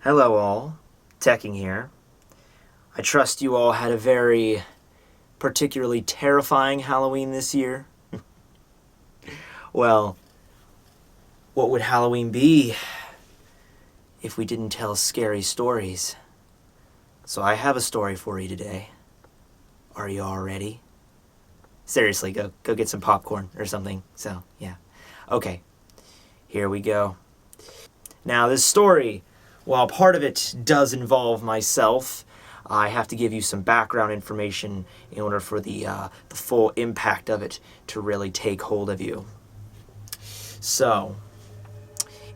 Hello all, Tekking here. I trust you all had a very particularly terrifying Halloween this year. Well, what would Halloween be if we didn't tell scary stories? So I have a story for you today. Are you all ready? Seriously, go get some popcorn or something. So, yeah. Okay, here we go. Now, this story, while part of it does involve myself, I have to give you some background information in order for the full impact of it to really take hold of you. So,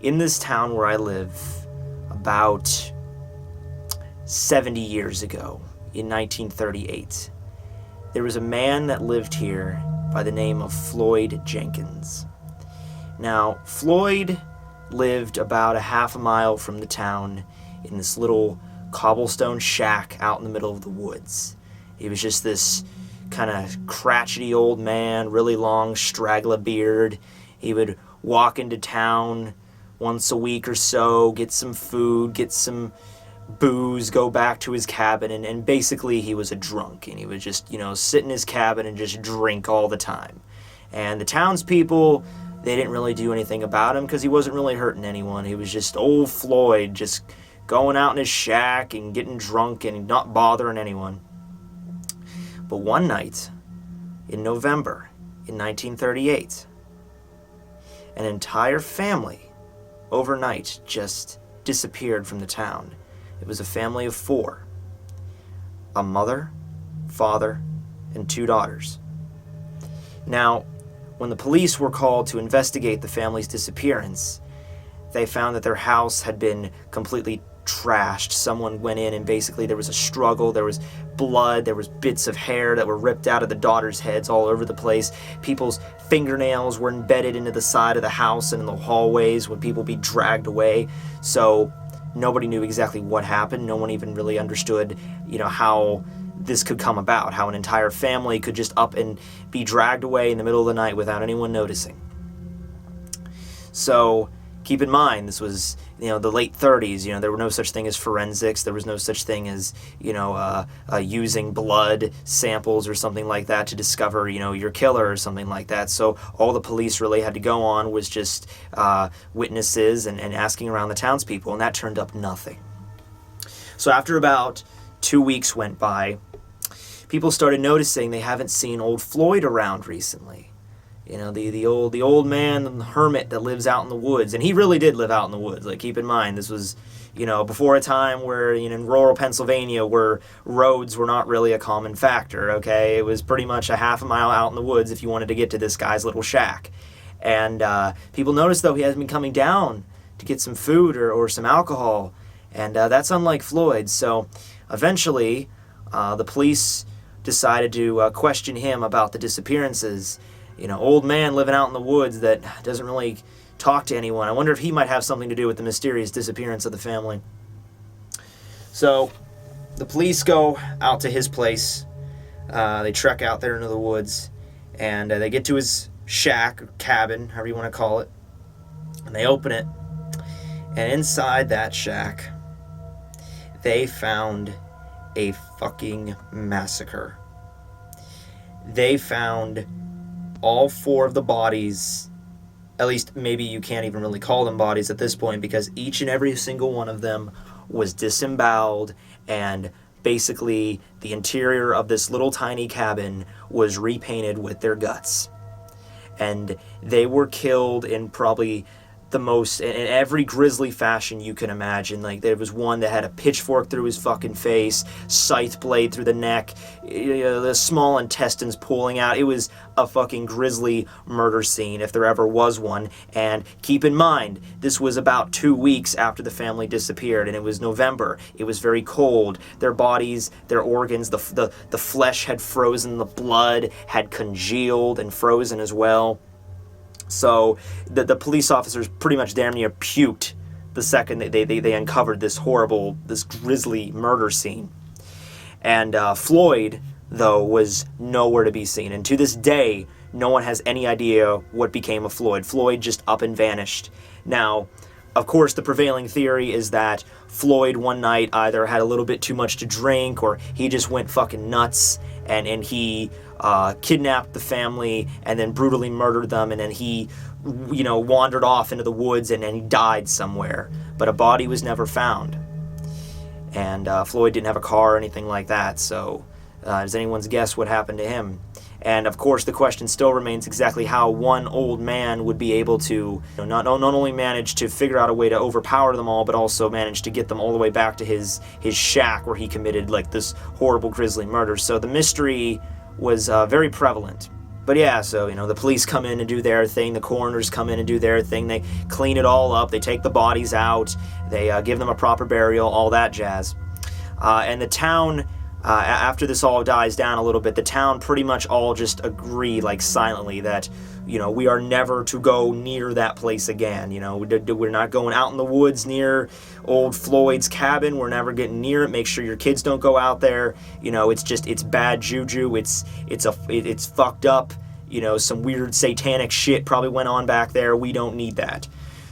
in this town where I live, about 70 years ago, in 1938, there was a man that lived here by the name of Floyd Jenkins. Now, Floyd lived about a half a mile from the town in this little cobblestone shack out in the middle of the woods. He was just this kind of crotchety old man, really long, straggler beard. He would walk into town once a week or so, get some food, get some booze, go back to his cabin, and basically he was a drunk, and he would just, sit in his cabin and just drink all the time. And the townspeople, they didn't really do anything about him because he wasn't really hurting anyone. He was just old Floyd, just going out in his shack and getting drunk and not bothering anyone. But one night, in November, in 1938, an entire family, overnight, just disappeared from the town. It was a family of 4. A mother, father, and 2 daughters. Now, when the police were called to investigate the family's disappearance, they found that their house had been completely trashed. Someone went in and basically there was a struggle, there was blood, there was bits of hair that were ripped out of the daughters' heads all over the place. People's fingernails were embedded into the side of the house and in the hallways when people be dragged away. So nobody knew exactly what happened. No one even really understood, how this could come about, how an entire family could just up and be dragged away in the middle of the night without anyone noticing. So keep in mind, this was, the late 30s. There were no such thing as forensics. There was no such thing as, using blood samples or something like that to discover, your killer or something like that. So all the police really had to go on was just witnesses and asking around the townspeople, and that turned up nothing. So after about 2 weeks went by, people started noticing they haven't seen old Floyd around recently. The old man, the hermit that lives out in the woods. And he really did live out in the woods. Like, keep in mind, this was, before a time where, in rural Pennsylvania, where roads were not really a common factor, okay? It was pretty much a half a mile out in the woods if you wanted to get to this guy's little shack. And people noticed, though, he hasn't been coming down to get some food or some alcohol. And that's unlike Floyd. So eventually, the police decided to question him about the disappearances. Old man living out in the woods that doesn't really talk to anyone. I wonder if he might have something to do with the mysterious disappearance of the family. So the police go out to his place. They trek out there into the woods, and they get to his shack or cabin, however you want to call it, and they open it. And inside that shack, they found a fucking massacre. They found all 4 of the bodies, at least maybe you can't even really call them bodies at this point, because each and every single one of them was disemboweled, and basically the interior of this little tiny cabin was repainted with their guts. And they were killed in probably the most, in every grisly fashion you can imagine. Like, there was one that had a pitchfork through his fucking face, scythe blade through the neck, the small intestines pulling out. It was a fucking grisly murder scene, if there ever was one. And keep in mind, this was about 2 weeks after the family disappeared, and it was November. It was very cold. Their bodies, their organs, the flesh had frozen, the blood had congealed and frozen as well. So the police officers pretty much damn near puked the second they uncovered this grisly murder scene. And Floyd, though, was nowhere to be seen. And to this day, no one has any idea what became of Floyd. Floyd just up and vanished. Now, Of course, the prevailing theory is that Floyd one night either had a little bit too much to drink, or he just went fucking nuts, and he kidnapped the family and then brutally murdered them, and then he, wandered off into the woods and then he died somewhere. But a body was never found. And Floyd didn't have a car or anything like that, so does anyone's guess what happened to him? And of course, the question still remains exactly how one old man would be able to not only manage to figure out a way to overpower them all, but also manage to get them all the way back to his shack where he committed like this horrible grisly murder. So the mystery was very prevalent. But yeah, so the police come in and do their thing, the coroners come in and do their thing, they clean it all up, they take the bodies out, they give them a proper burial, all that jazz. And the town, after this all dies down a little bit, the town pretty much all just agree, like silently, that, we are never to go near that place again. We're not going out in the woods near old Floyd's cabin. We're never getting near it. Make sure your kids don't go out there. It's bad juju. It's fucked up. Some weird satanic shit probably went on back there. We don't need that.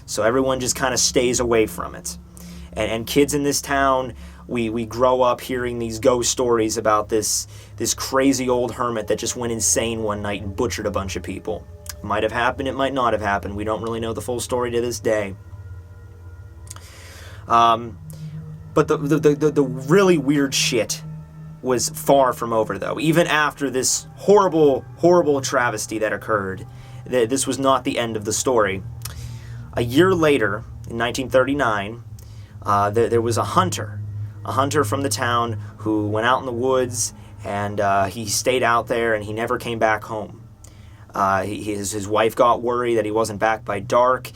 So everyone just kind of stays away from it. And kids in this town, we grow up hearing these ghost stories about this crazy old hermit that just went insane one night and butchered a bunch of people. It might have happened, it might not have happened. We don't really know the full story to this day. But the really weird shit was far from over, though. Even after this horrible, horrible travesty that occurred, this was not the end of the story. A year later, in 1939, there was a hunter from the town who went out in the woods, and he stayed out there and he never came back home. His wife got worried that he wasn't back by dark.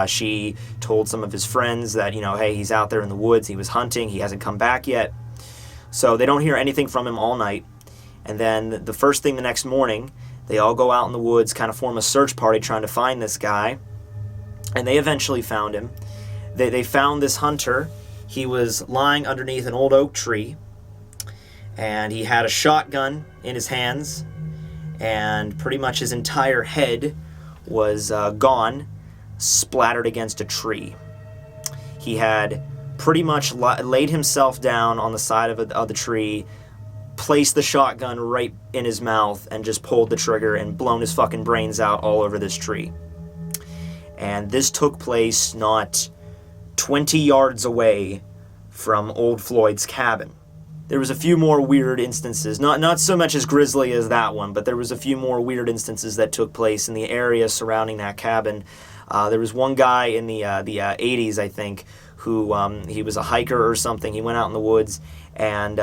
She told some of his friends that, hey, he's out there in the woods, he was hunting, he hasn't come back yet. So they don't hear anything from him all night. And then the first thing the next morning, they all go out in the woods, kind of form a search party trying to find this guy. And they eventually found him. They found this hunter. He was lying underneath an old oak tree, and he had a shotgun in his hands, and pretty much his entire head was gone, splattered against a tree. He had pretty much laid himself down on the side of the tree, placed the shotgun right in his mouth, and just pulled the trigger and blown his fucking brains out all over this tree. And this took place not 20 yards away from old Floyd's cabin. There was a few more weird instances, not so much as grisly as that one, but there was a few more weird instances that took place in the area surrounding that cabin. There was one guy in the 80s, I think, who he was a hiker or something. He went out in the woods, and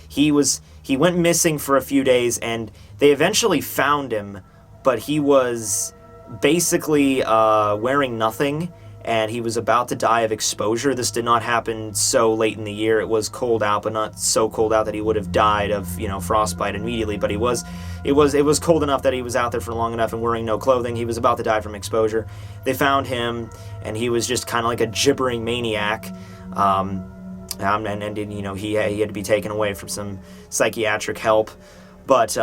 he went missing for a few days, and they eventually found him, but he was basically wearing nothing, and he was about to die of exposure. This did not happen so late in the year. It was cold out, but not so cold out that he would have died of frostbite immediately. But it was cold enough that he was out there for long enough and wearing no clothing. He was about to die from exposure. They found him, and he was just kind of like a gibbering maniac. He had to be taken away for some psychiatric help. But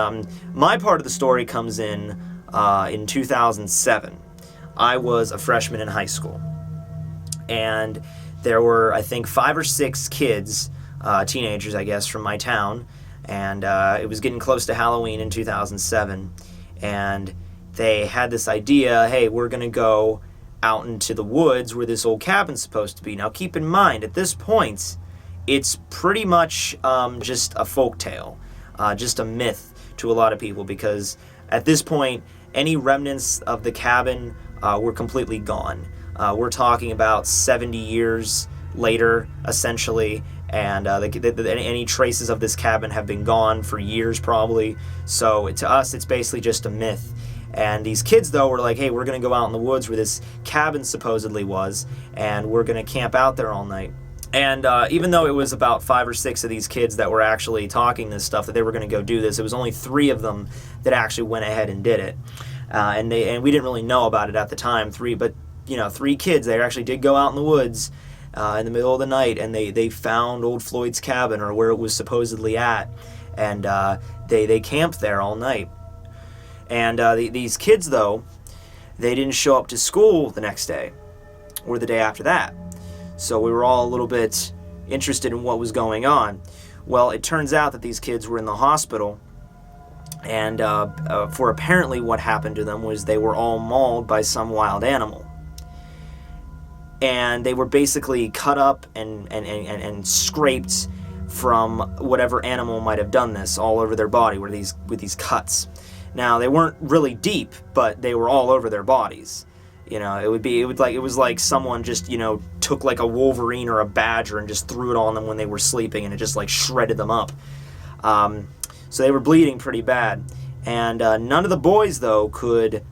my part of the story comes in 2007. I was a freshman in high school, and there were, I think, 5 or 6 kids, teenagers, I guess, from my town, and it was getting close to Halloween in 2007, and they had this idea, hey, we're going to go out into the woods where this old cabin's supposed to be. Now, keep in mind, at this point, it's pretty much just a folktale, just a myth to a lot of people, because at this point, any remnants of the cabin were completely gone. We're talking about 70 years later, essentially, and any traces of this cabin have been gone for years, probably. So to us, it's basically just a myth. And these kids, though, were like, hey, we're going to go out in the woods where this cabin supposedly was, and we're going to camp out there all night. And even though it was about 5 or 6 of these kids that were actually talking this stuff, that they were going to go do this, it was only 3 of them that actually went ahead and did it. And we didn't really know about it at the time. 3 kids, they actually did go out in the woods in the middle of the night, and they found old Floyd's cabin, or where it was supposedly at, and they camped there all night. And these kids, though, they didn't show up to school the next day. or the day after that. So we were all a little bit interested in what was going on. Well, it turns out that these kids were in the hospital, and for apparently what happened to them was they were all mauled by some wild animal. And they were basically cut up and scraped from whatever animal might have done this all over their body with these cuts. Now, they weren't really deep, but they were all over their bodies. You know, it was like someone just, you know, took like a wolverine or a badger and just threw it on them when they were sleeping, and it just like shredded them up. So they were bleeding pretty bad. And none of the boys, though, could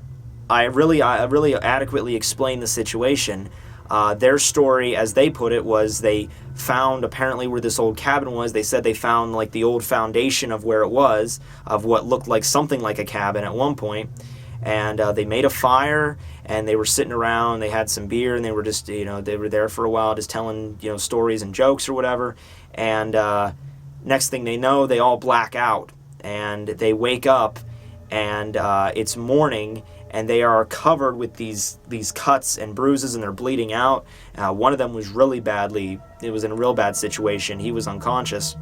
I really adequately explain the situation. Their story, as they put it, was they found apparently where this old cabin was. They said they found like the old foundation of where it was, of what looked like something like a cabin at one point. And they made a fire, and they were sitting around. They had some beer, and they were just, you know, they were there for a while, just telling, you know, stories and jokes or whatever. And next thing they know, they all black out, and they wake up, and it's morning, and they are covered with these cuts and bruises, and they're bleeding out. One of them was really badly. It was in a real bad situation. He was unconscious.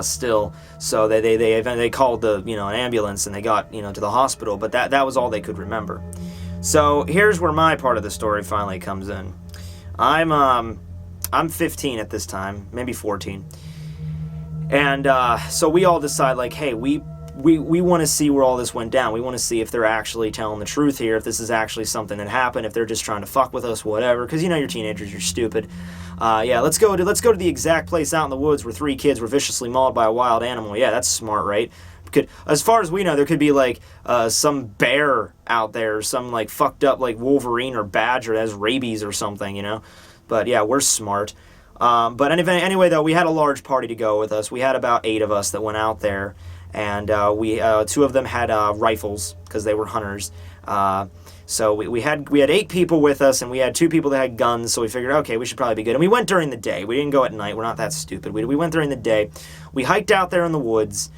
Still, so they called an ambulance, and they got, you know, to the hospital, but that was all they could remember. So here's where my part of the story finally comes in. I'm 15 at this time, maybe 14, and so we all decide, like, hey, we want to see where all this went down. We want to see if they're actually telling the truth here, if this is actually something that happened, if they're just trying to fuck with us, whatever. Because, you know, you're teenagers, you're stupid. Yeah, let's go to the exact place out in the woods where 3 kids were viciously mauled by a wild animal. Yeah, that's smart, right? As far as we know, there could be like some bear out there, some like fucked up like wolverine or badger that has rabies or something, you know. But yeah, we're smart. But anyway, though, we had a large party to go with us. We had about 8 of us that went out there. And 2 of them had rifles because they were hunters. So we had 8 people with us, and we had 2 people that had guns. So we figured, okay, we should probably be good. And we went during the day. We didn't go at night. We're not that stupid. We went during the day. We hiked out there in the woods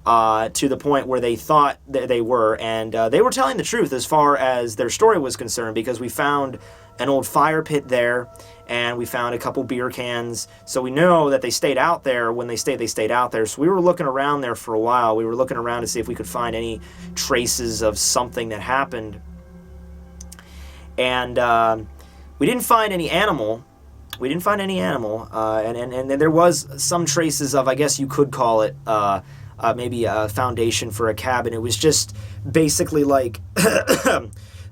to the point where they thought that they were, and they were telling the truth as far as their story was concerned, because we found an old fire pit there, and we found a couple beer cans. So we know that they stayed out there. When they stayed out there. So we were looking around there for a while. We were looking around to see if we could find any traces of something that happened. And we didn't find any animal. And there was some traces of, I guess you could call it, maybe a foundation for a cabin. It was just basically like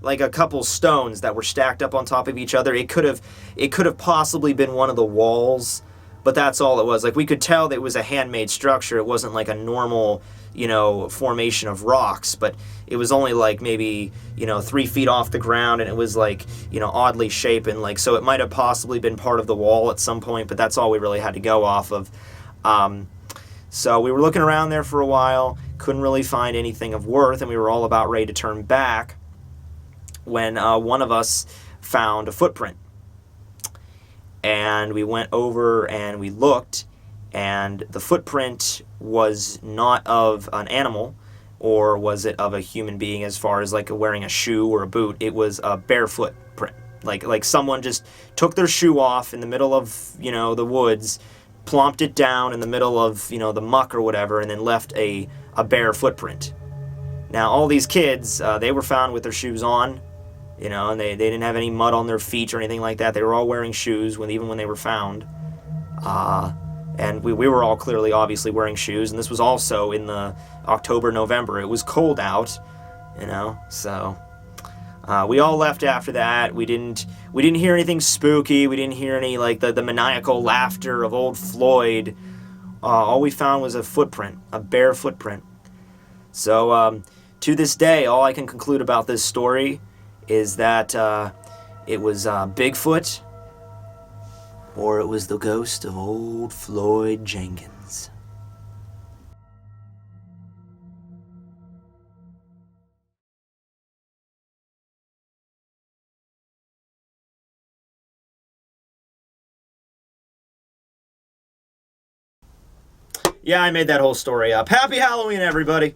like a couple stones that were stacked up on top of each other. It could have possibly been one of the walls, but that's all it was. Like, we could tell that it was a handmade structure. It wasn't like a normal, you know, formation of rocks, but it was only like maybe, you know, 3 feet off the ground, and it was like, you know, oddly shaped, and like, so it might have possibly been part of the wall at some point, but that's all we really had to go off of. So we were looking around there for a while, couldn't really find anything of worth, and we were all about ready to turn back when one of us found a footprint. And we went over and we looked, and the footprint was not of an animal, or was it of a human being as far as like wearing a shoe or a boot. It was a barefoot print. Like someone just took their shoe off in the middle of, you know, the woods, plomped it down in the middle of, you know, the muck or whatever, and then left a bare footprint. Now, all these kids, they were found with their shoes on, you know, and they didn't have any mud on their feet or anything like that. They were all wearing shoes even when they were found. And we were all clearly, obviously, wearing shoes, and this was also in the October, November. It was cold out, you know, so we all left after that. We didn't hear anything spooky. We didn't hear any, like, the maniacal laughter of old Floyd. All we found was a footprint, a bare footprint. So, to this day, all I can conclude about this story is that it was Bigfoot, or it was the ghost of old Floyd Jenkins. Yeah, I made that whole story up. Happy Halloween, everybody!